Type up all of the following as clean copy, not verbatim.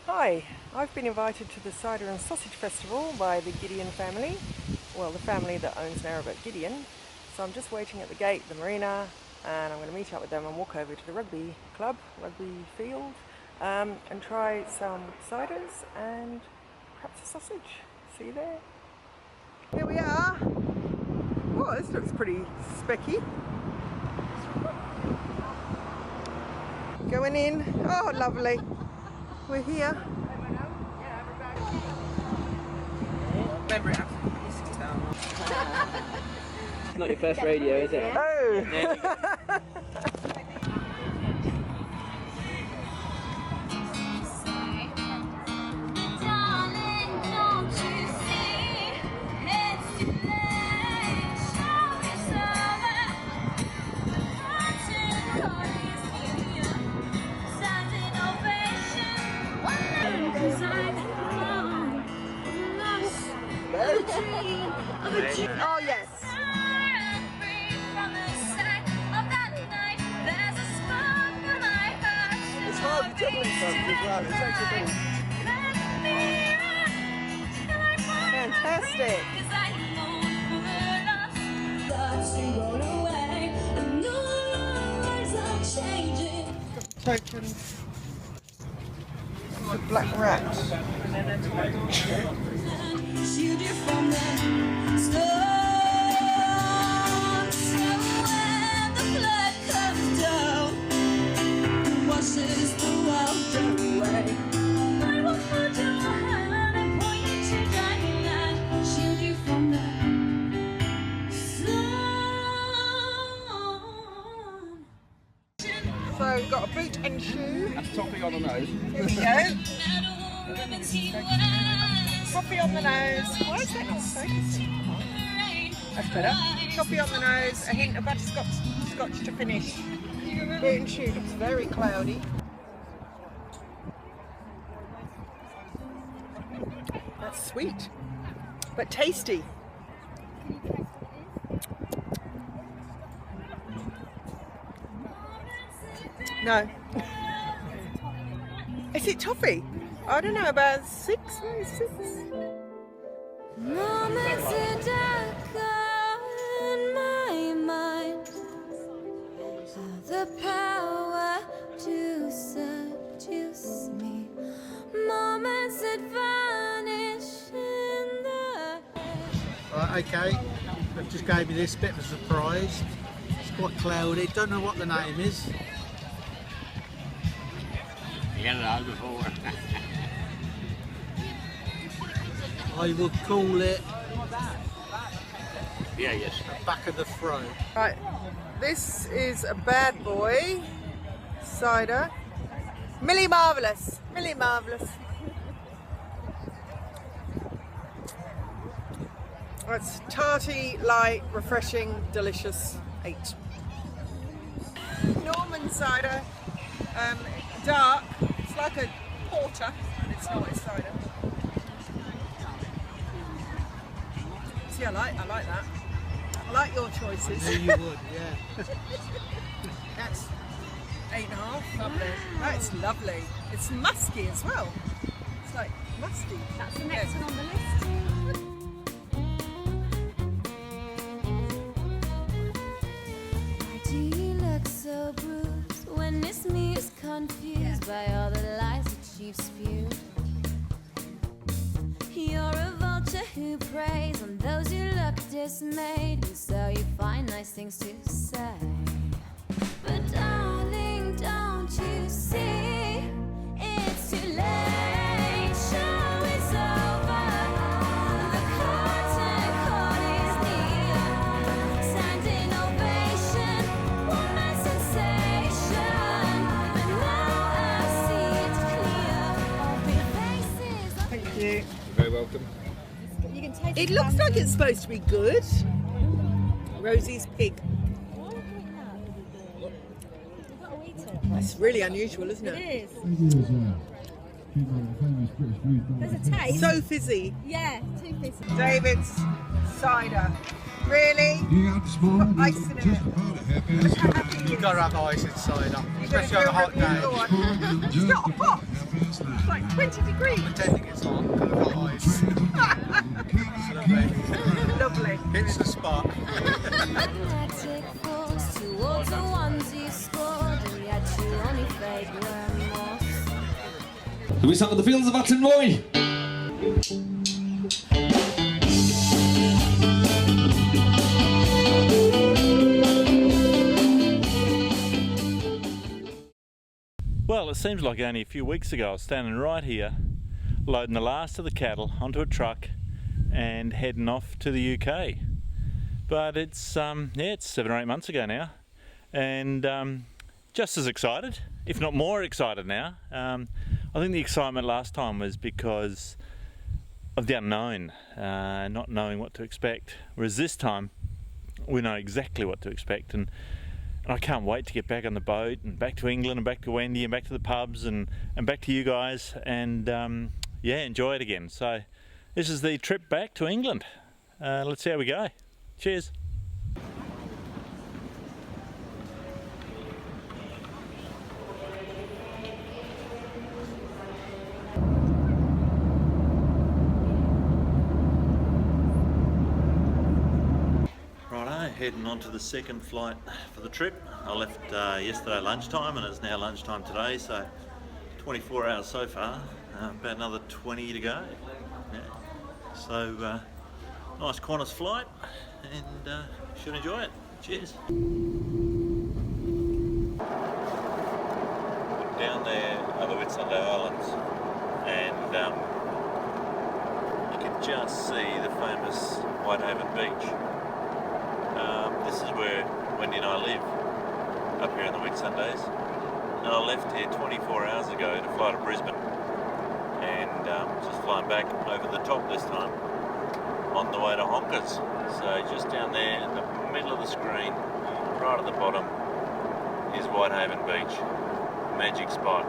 Hi, I've been invited to the Cider and Sausage Festival by the Gideon family, well, the family that owns Narrowboat Gideon. So I'm just waiting at the gate, the marina, and I'm going to meet up with them and walk over to the rugby club, rugby field, and try some ciders and perhaps a sausage. See you there. Here we are. Oh, this looks pretty specky. Going in. Oh, lovely. We're here. It's not your first radio, is it? Oh! Oh yes. It's hard to juggle something as well. It's actually fantastic. Tokens. The black rats. From the storm, so when the blood comes down, it washes the world away. I will hold your hand and point you to dying land, shield you from the sun. So we've got a boot and shoe. That's topping on the nose. Here we go. Coffee on the nose. Why is that not focusing? That's better. Coffee on the nose, a hint of butterscotch to finish. Boot and shoe looks very cloudy. That's sweet, but tasty. No. Is it toffee? I don't know, about 6, maybe 6. Moments are darker in my mind. Have the power to seduce me. Moments that vanish in the Right, okay. They've just gave me this bit of a surprise. It's quite cloudy. Don't know what the name is. Before. I will call it Yes. back of the throat. Right, this is a bad boy cider. Millie Marvellous. Millie Marvellous. It's tarty, light, refreshing, delicious. 8. Norman cider. Dark. It's like a porter, but it's not, it's cider. See, I like that. I like your choices. I knew you would, yeah. That's 8.5. Lovely. That's lovely. It's musky as well. It's like musky. That's the next one on the list. Why do you look so bruised when it's me who's confused by all the lies that you've spewed? You're a vulture who preys on those who look dismayed, and so you find nice things to say. But darling, don't you see, it's too late, show is over, the curtain call is near, standing ovation, one night sensation, but now I see it's clear, open faces. Thank you. Very welcome. You can taste It looks like it's supposed to be good. Rosie's pig. That's really unusual, isn't it? It is. There's a taste. So fizzy. Yeah, too fizzy. David's cider. Really? Put ice in it. Look how happy he You've is. got to have ice in cider, You're especially on a hot gonna day. go on. It's not a pot. It's like like 20 degrees. Pretending it's hot, because I've got eyes. It's lovely. Lovely. Hits the spot. Magnetic force towards the ones you scored, and yet you only fake remorse. We sang at the fields of Attenboy. Well, it seems like only a few weeks ago I was standing right here, loading the last of the cattle onto a truck and heading off to the UK. But it's it's 7 or 8 months ago now, and just as excited, if not more excited now. I think the excitement last time was because of the unknown, not knowing what to expect, whereas this time we know exactly what to expect, and I can't wait to get back on the boat and back to England and back to Wendy and back to the pubs and back to you guys and yeah, enjoy it again. So this is the trip back to England. Let's see how we go. Cheers. Heading on to the second flight for the trip. I left yesterday lunchtime and it's now lunchtime today, so 24 hours so far, about another 20 to go. Yeah. So nice Qantas flight and should enjoy it. Cheers. Down there are the Whitsunday Islands and you can just see the famous Whitehaven Beach. This is where Wendy and I live, up here in the Whitsundays. And I left here 24 hours ago to fly to Brisbane. And just flying back over the top this time, on the way to Honkers. So just down there in the middle of the screen, right at the bottom, is Whitehaven Beach. Magic spot.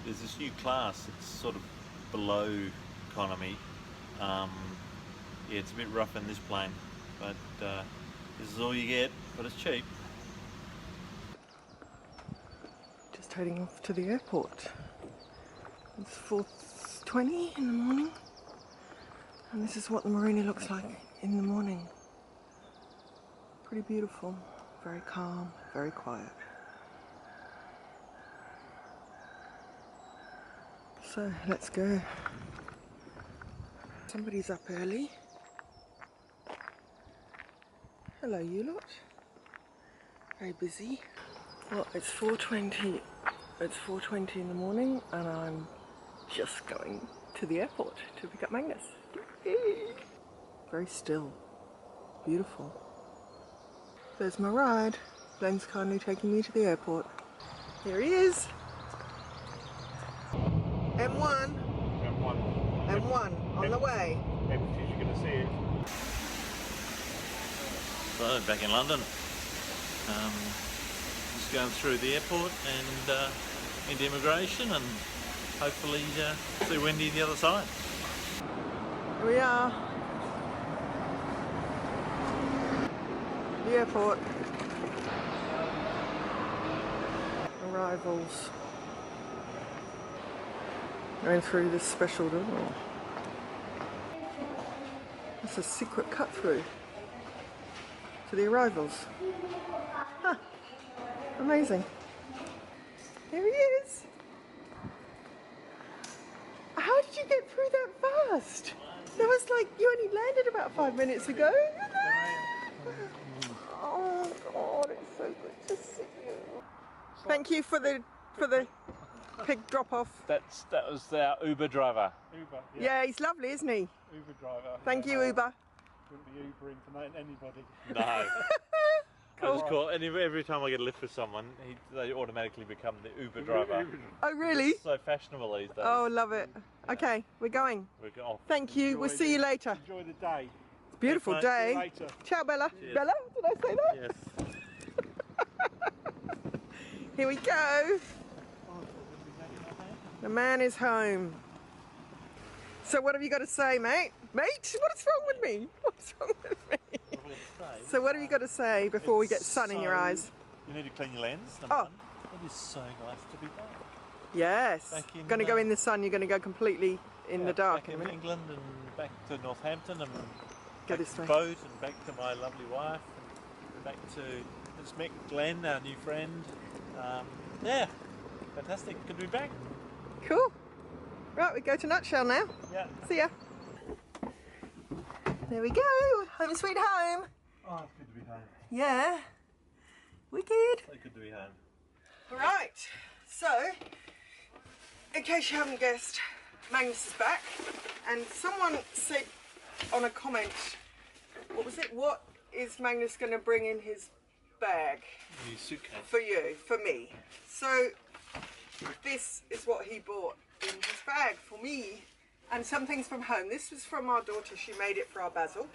There's this new class, it's sort of below economy. Yeah, it's a bit rough in this plane. But this is all you get, but it's cheap. Just heading off to the airport. It's 4:20 in the morning, and this is what the marina looks like in the morning. Pretty beautiful, very calm, very quiet. So let's go. Somebody's up early. Hello you lot. Very busy. Well, it's 4:20. It's 4:20 in the morning and I'm just going to the airport to pick up Magnus. Very still. Beautiful. There's my ride. Glenn's kindly taking me to the airport. Here he is. M1. M1 on the way. You're going to see it. So, back in London, just going through the airport and into immigration and hopefully see Wendy the other side. Here we are. The airport. Arrivals. Going through this special door. It's a secret cut through to the arrivals. Huh. Amazing. Here he is. How did you get through that fast? That was like you only landed about 5 minutes ago. Oh God, it's so good to see you. Thank you for the pig drop off. That was our Uber driver. Uber, Yeah, he's lovely, isn't he? Uber driver. Thank you, Uber. Wouldn't be Ubering for anybody. No. Cool. I just call every time I get a lift with someone, they automatically become the Uber driver. Oh, really? It's so fashionable these days. Oh, love it. Okay, we're going. We're going. Thank you. We'll see you later. Enjoy the day. Beautiful Thanks, mate. day. See you later. Ciao, Bella. Cheers. Bella, did I say that? Yes. Here we go. The man is home. So what have you got to say, mate? Mate, what's wrong with me? What's wrong with me? So what have you got to say before we get sun in your eyes? You need to clean your lens. Oh. It is so nice to be back. Yes. Back in, Going to go in the sun, you're going to go completely in the dark back in a in minute. England and back to Northampton and Go back this to way. boat and back to my lovely wife and back to just met Glenn, our new friend. Yeah, fantastic. Good to be back. Cool. Right, we go to Nutshell now. Yeah. See ya. There we go. Home sweet home. Oh, it's good to be home. Yeah. Wicked. So good to be home. Right. So, in case you haven't guessed, Magnus is back. And someone said on a comment, what was it? What is Magnus going to bring in his bag? New suitcase. For you, for me. So, this is what he bought in his bag for me. And some things from home. This was from our daughter. She made it for our basil.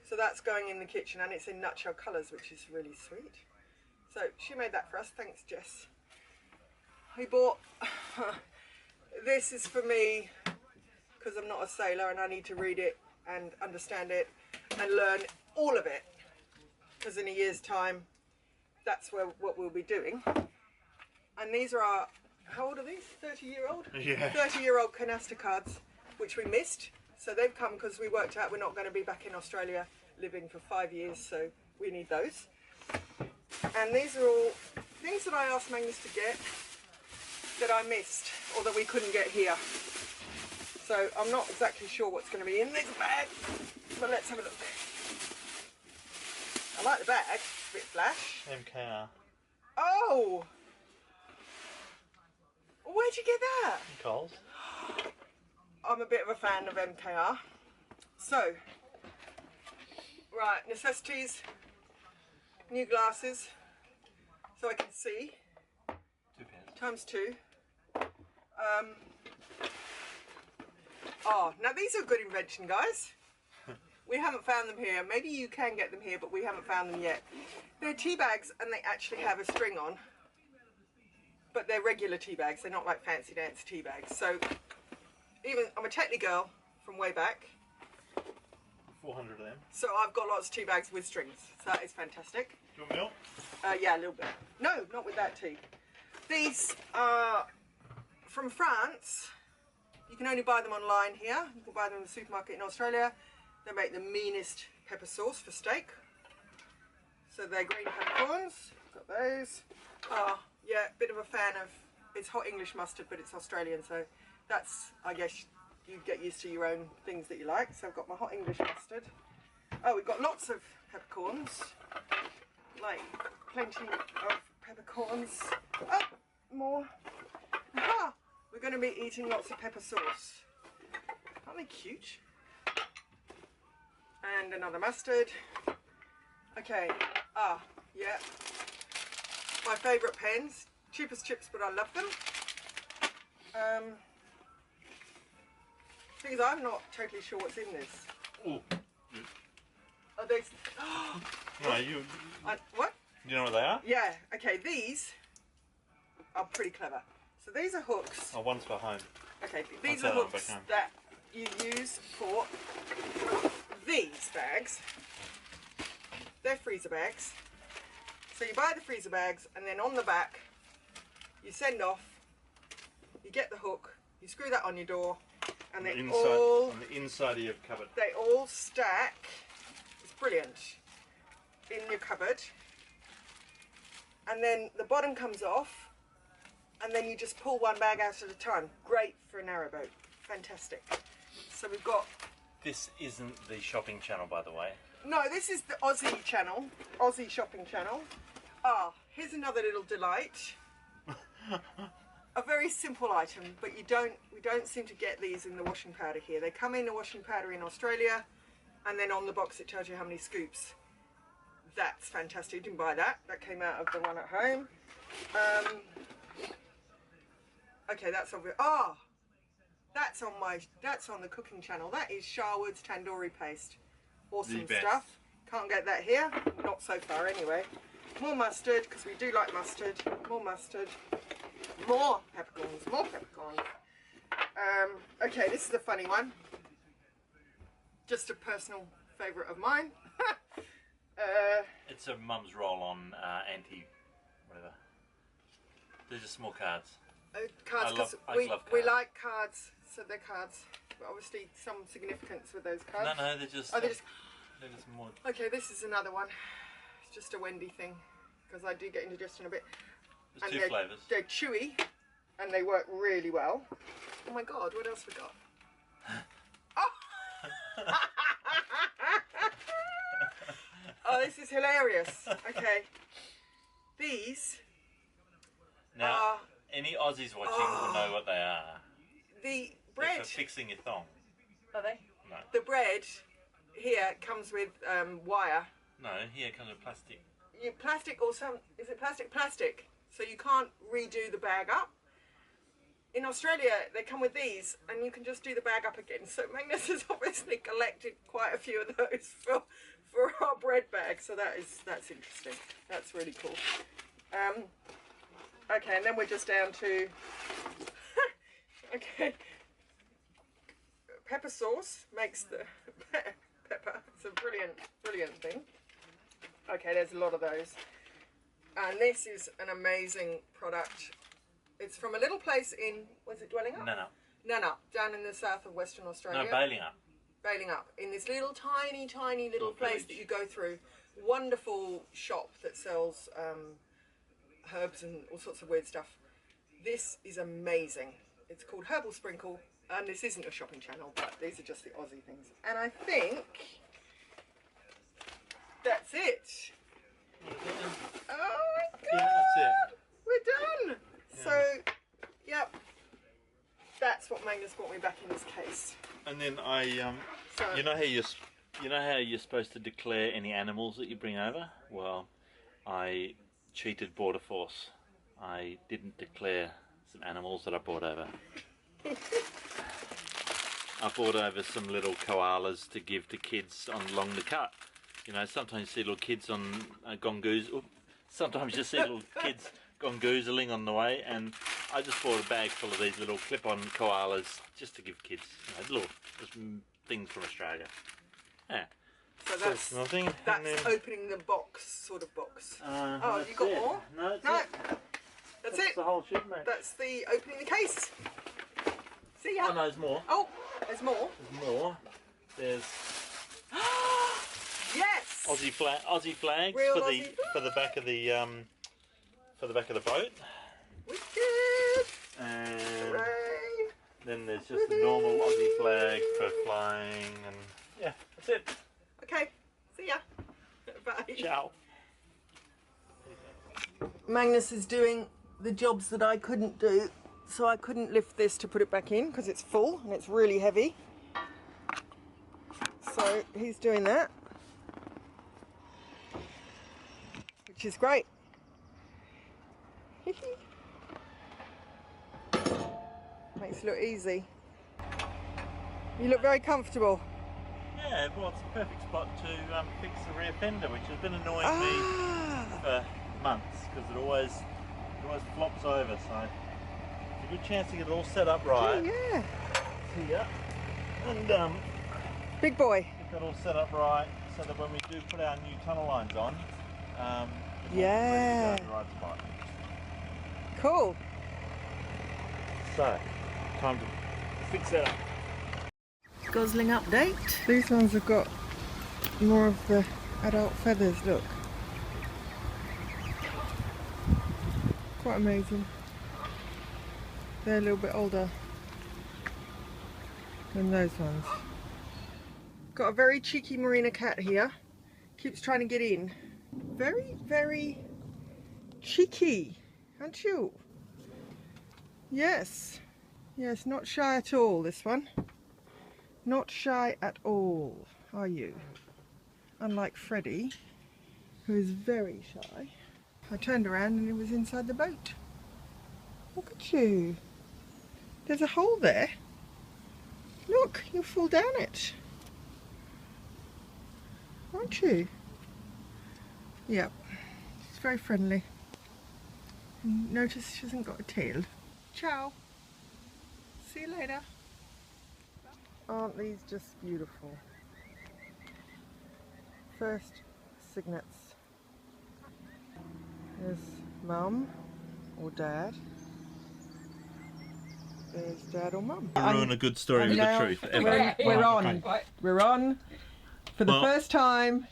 So that's going in the kitchen, and it's in Nutshell colours, which is really sweet. So she made that for us. Thanks, Jess. He bought... this is for me, because I'm not a sailor and I need to read it and understand it and learn all of it. Because in a year's time, that's what we'll be doing. And these are our... How old are these? 30-year-old? Yeah. 30-year-old canister cards, which we missed. So they've come because we worked out we're not going to be back in Australia living for 5 years, so we need those. And these are all things that I asked Magnus to get that I missed or that we couldn't get here. So I'm not exactly sure what's going to be in this bag, but let's have a look. I like the bag, it's a bit flash. MKR. Oh! Where'd you get that? Coles. I'm a bit of a fan of MKR. So, right, necessities, new glasses, so I can see, 2 pairs. times 2. Oh, now these are a good invention, guys. We haven't found them here. Maybe you can get them here, but we haven't found them yet. They're tea bags and they actually have a string on. But they're regular tea bags, they're not like fancy dance tea bags. So, even, I'm a techie girl from way back. 400 of them. So I've got lots of tea bags with strings. So that is fantastic. Do you want milk? Yeah, a little bit. No, not with that tea. These are from France. You can only buy them online here. You can buy them in the supermarket in Australia. They make the meanest pepper sauce for steak. So they're green peppercorns. Got those. Yeah, bit of a fan of, it's hot English mustard, but it's Australian, so that's, I guess, you get used to your own things that you like. So I've got my hot English mustard. Oh, we've got lots of peppercorns, like plenty of peppercorns. Oh, more. Aha! We're going to be eating lots of pepper sauce. Aren't they cute? And another mustard. Okay, yeah. My favourite pens, cheap as chips, but I love them. Thing is, I'm not totally sure what's in this. Ooh. Are these? No, What? you know what they are? Yeah. Okay, these are pretty clever. So these are hooks. Oh, one's for home. Okay, these I'll are set it hooks back home. that you use for these bags. They're freezer bags. So you buy the freezer bags, and then on the back, you send off, you get the hook, you screw that on your door, and they all, on the inside of your cupboard. they all stack, it's brilliant, in your cupboard. And then the bottom comes off, and then you just pull one bag out at a time. Great for a narrowboat, fantastic. So we've got... This isn't the shopping channel, by the way. No, this is the Aussie channel, Aussie shopping channel. Here's another little delight. A very simple item, but we don't seem to get these in the washing powder here. They come in the washing powder in Australia, and then on the box it tells you how many scoops. That's fantastic. You didn't buy that. That came out of the one at home. Okay, that's obvious. That's on the cooking channel. That is Sharwood's tandoori paste. Awesome stuff. Can't get that here. Not so far anyway. More mustard, because we do like mustard. More mustard. More peppercorns. More peppercorns. Okay, this is a funny one. Just a personal favourite of mine. It's a mum's roll on anti whatever. They're just small cards. Cards, because I love we cards. like cards, so they're cards. But obviously some significance with those cards. No, they're just. Oh, they're just... They're just more. Okay, this is another one. It's just a Wendy thing, because I do get indigestion a bit. There's two flavours. They're chewy, and they work really well. Oh my God, what else we got? Oh! Oh, this is hilarious. Okay, these Now, are any Aussies watching will know what they are. the They're bread. for fixing your thong. Are they? No. The bread here comes with wire. No, here comes with plastic. Plastic or some, is it plastic? Plastic. So you can't redo the bag up. In Australia, they come with these and you can just do the bag up again. So Magnus has obviously collected quite a few of those for our bread bag. So that's interesting. That's really cool. Okay, and then we're just down to, okay, pepper sauce makes the pepper. It's a brilliant thing. Okay, there's a lot of those. And this is an amazing product. It's from a little place in, was it Dwelling Up? No, down in the south of Western Australia. No, Bailing Up. Bailing Up. In this little tiny little place village. that you go through. Wonderful shop that sells herbs and all sorts of weird stuff. This is amazing. It's called Herbal Sprinkle. And this isn't a shopping channel, but these are just the Aussie things. And I think that's it. Oh my God! Yeah, that's it. We're done. So, yep, that's what Magnus brought me back in this case. And then I, So, you know how you're supposed to declare any animals that you bring over? Well, I cheated Border Force. I didn't declare some animals that I brought over. I brought over some little koalas to give to kids along the cut. You know, sometimes you see little kids on gongoozle. Sometimes you see little kids gongoozling on the way, and I just bought a bag full of these little clip-on koalas just to give kids, you know, little just things from Australia. Yeah. so that's nothing. that's and then, opening the box, sort of box. Oh, that's you got it. more? No, that's No, it. that's That's it. the whole shipment. That's the opening the case. See ya. Oh no, there's more. Oh, there's more. There's more. There's Yes. Aussie flags Real for Aussie the back of the boat. Wicked. And Hooray. then there's just the normal Aussie flag for flying, and yeah, that's it. Okay. See ya. Bye. Ciao. Magnus is doing the jobs that I couldn't do, so I couldn't lift this to put it back in because it's full and it's really heavy. So he's doing that, which is great. Makes it look easy. You look very comfortable. Yeah, well, it's a perfect spot to fix the rear fender, which has been annoying me for months because it always flops over. So it's a good chance to get it all set up right. Yeah. Here and Big boy. get that all set up right so that when we do put our new tunnel lines on, it's all Yeah. ready to go in the right spot. Cool. So, time to fix that up. Gosling update. These ones have got more of the adult feathers, look. Quite amazing. They're a little bit older than those ones. Got a very cheeky merino cat here. Keeps trying to get in. Very, very cheeky, aren't you? Yes. Yes, not shy at all, this one. Not shy at all, are you? Unlike Freddie, who is very shy. I turned around and he was inside the boat. Look at you. There's a hole there. Look, you'll fall down it. Aren't you? Yep. She's very friendly. And notice she hasn't got a tail. Ciao. See you later. Aren't these just beautiful? First cygnets. There's Mum or Dad. there's Dad or Mum. Ruin a good story with the Now, truth. Ever. We're on. We're on for the Well- first time.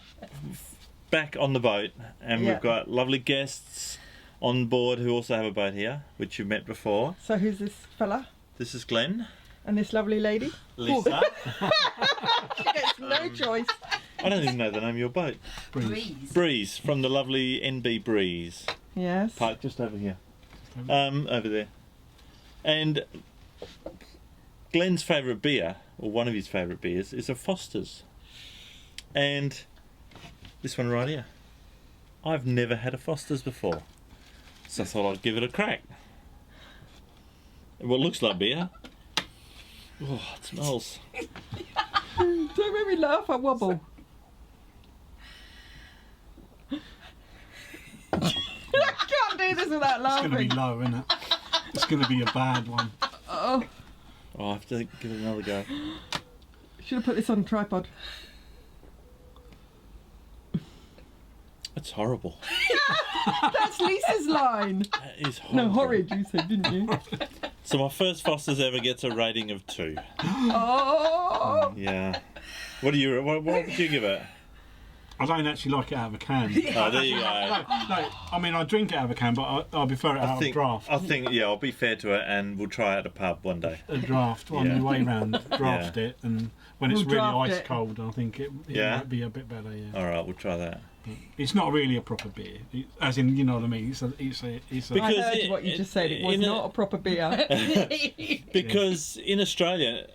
Back on the boat, and Yeah. we've got lovely guests on board who also have a boat here, which you've met before. So who's this fella? This is Glenn, And this lovely lady? Lisa. She gets no choice. I don't even know the name of your boat. Breeze, from the lovely NB Breeze. Yes. Parked just over here. Over there. And Glenn's favourite beer, or one of his favourite beers, is a Foster's. And this one right here. I've never had a Foster's before. So I thought I'd give it a crack. Well, it looks like beer. Oh, it smells. Don't make me laugh, I wobble. I can't do this without It's going to be laughing. low, isn't it? It's going to be a bad one. Oh, Oh, I have to give it another go. should have put this on a tripod. That's horrible. That's Lisa's line. That is horrible. No, horrid, you said, didn't you? So my first Foster's ever gets a rating of 2. Oh, Yeah. What would you give it? I don't actually like it out of a can. Oh, there you go. No, I mean, I drink it out of a can, but I prefer it out of a draft. I think, yeah, I'll be fair to it, and we'll try it at a pub one day. A draft on Yeah. the way round, draft it, and when it's We'll really draft ice it. cold, I think it Yeah? might be a bit better. Yeah, All right, we'll try that. it's not really a proper beer, as in, you know what I mean. It's a I Because heard what you just said. It was not a proper beer. Because in Australia,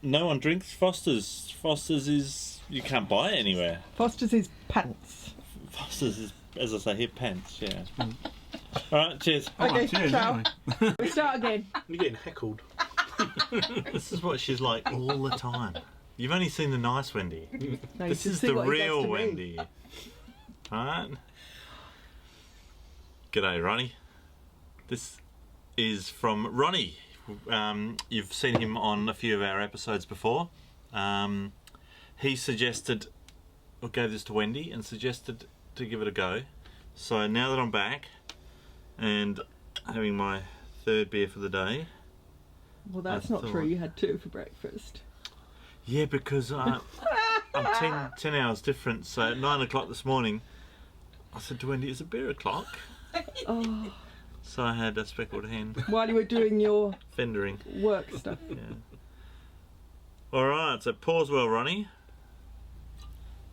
no one drinks Foster's. Foster's is, you can't buy it anywhere. Foster's is pants. Foster's is, as I say here, pants. Yeah. All right, cheers. Okay, cheers, ciao. anyway. We start again. You're getting heckled. This is what she's like all the time. You've only seen the nice Wendy. No, you This should is see the what he does real to me. Wendy. Alright? G'day, Ronnie. This is from Ronnie. You've seen him on a few of our episodes before. He suggested, or gave this to Wendy and suggested to give it a go. So now that I'm back and having my third beer for the day. Well, that's I not true. thought- You had 2 for breakfast. Yeah, because I'm 10 hours different. So at 9 o'clock this morning, I said to Wendy, "Is it beer o'clock?" Oh, So I had a speckled hen while you were doing your fendering. work stuff. Yeah. All right. So pause well, Ronnie.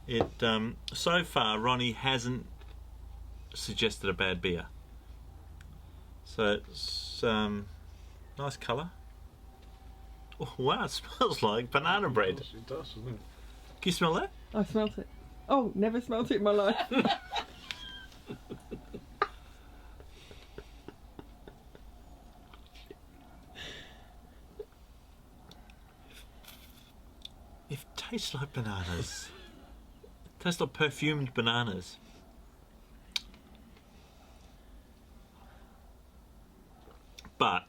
It so far Ronnie hasn't suggested a bad beer. So it's nice colour. Oh, wow, it smells like banana bread. It does, doesn't it? Can you smell that? I smelt it. Oh, never smelt it in my life. It tastes like bananas. It tastes like perfumed bananas. But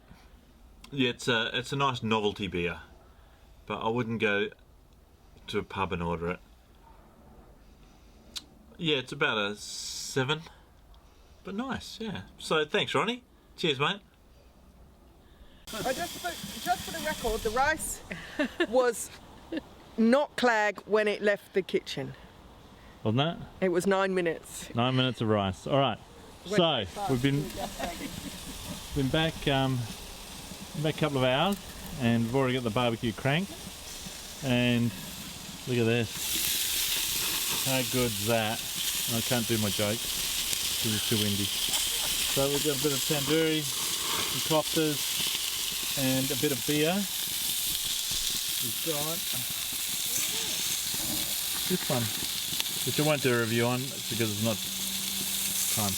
yeah, it's a nice novelty beer. But I wouldn't go to a pub and order it. Yeah, it's about a 7. But nice, yeah. So thanks, Ronnie. Cheers, mate. Just for the record, the rice was not clag when it left the kitchen. Wasn't that? It was 9 minutes. 9 minutes of rice. All right. So we've been back a couple of hours, and we've already got the barbecue cranked. And look at this. How good's that? And I can't do my jokes because it's too windy. So we've got a bit of tandoori, some koftas, and a bit of beer. We've got this one, which I won't do a review on because it's not time.